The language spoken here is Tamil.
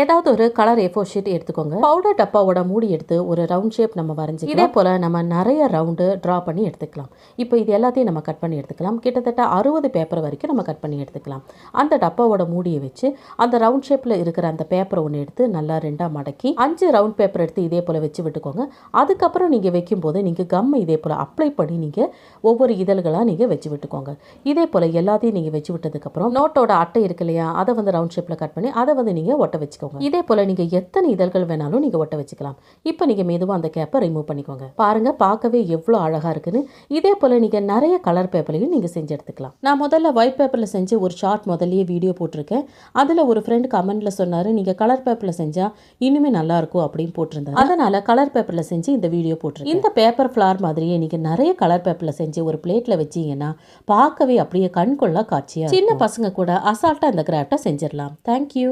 ஏதாவது ஒரு கலர் A4 ஷீட் எடுத்துக்கோங்க. பவுடர் டப்பாவோட மூடி எடுத்து ஒரு ரவுண்ட் ஷேப் நம்ம வரைஞ்சி இதே போல் நம்ம நிறைய ரவுண்டு ட்ரா பண்ணி எடுத்துக்கலாம். இப்போ இது எல்லாத்தையும் நம்ம கட் பண்ணி எடுத்துக்கலாம். கிட்டத்தட்ட 60 பேப்பர் வரைக்கும் நம்ம கட் பண்ணி எடுத்துக்கலாம். அந்த டப்பாவோட மூடியை வச்சு அந்த ரவுண்ட் ஷேப்பில் இருக்கிற அந்த பேப்பரை ஒன்று எடுத்து நல்லா 2ஆக மடக்கி 5 ரவுண்ட் பேப்பர் எடுத்து இதே போல் வச்சு விட்டுக்கோங்க. அதுக்கப்புறம் நீங்கள் வைக்கும்போது நீங்கள் கம் இதே போல் அப்ளை பண்ணி நீங்கள் ஒவ்வொரு இதழ்களாக நீங்கள் வச்சு விட்டுக்கோங்க. இதே போல் எல்லாத்தையும் நீங்கள் வச்சு விட்டதுக்கப்புறம் நோட்டோட அட்டை இருக்கு இல்லையா, அதை வந்து ரவுண்ட் ஷேப்பில் கட் பண்ணி அதை வந்து நீங்கள் ஒட்ட வச்சுக்கோங்க. இதே போல் நீங்கள் எத்தனை இதழ்கள் வேணாலும் நீங்கள் ஒட்ட வச்சுக்கலாம். இப்போ நீங்கள் மெதுவாக அந்த கேப்பை ரிமூவ் பண்ணிக்கோங்க. பாருங்கள், பார்க்கவே எவ்வளோ அழகாக இருக்குன்னு. இதே போல் நீங்கள் நிறைய கலர் பேப்பரையும் நீங்கள் செஞ்சு எடுத்துக்கலாம். நான் முதல்ல ஒயிட் பேப்பரில் செஞ்சு ஒரு ஷார்ட் முதல்லயே வீடியோ போட்டிருக்கேன். அதில் ஒரு ஃப்ரெண்ட் கமெண்ட்டில் சொன்னார், நீங்கள் கலர் பேப்பரில் செஞ்சால் இன்னுமே நல்லாயிருக்கும் அப்படின்னு போட்டிருந்தேன். அதனால் கலர் பேப்பரில் செஞ்சு இந்த வீடியோ போட்டிருக்கேன். இந்த பேப்பர் ஃப்ளார் மாதிரியே நீங்கள் நிறைய கலர் பேப்பரில் செஞ்சு ஒரு பிளேட்டில் வச்சிங்கன்னா பார்க்கவே அப்படியே கண்கொள்ளா காட்சியாக சின்ன பசங்க கூட அசால்ட்டாக இந்த கிராஃப்டை செஞ்சிடலாம். தேங்க்யூ.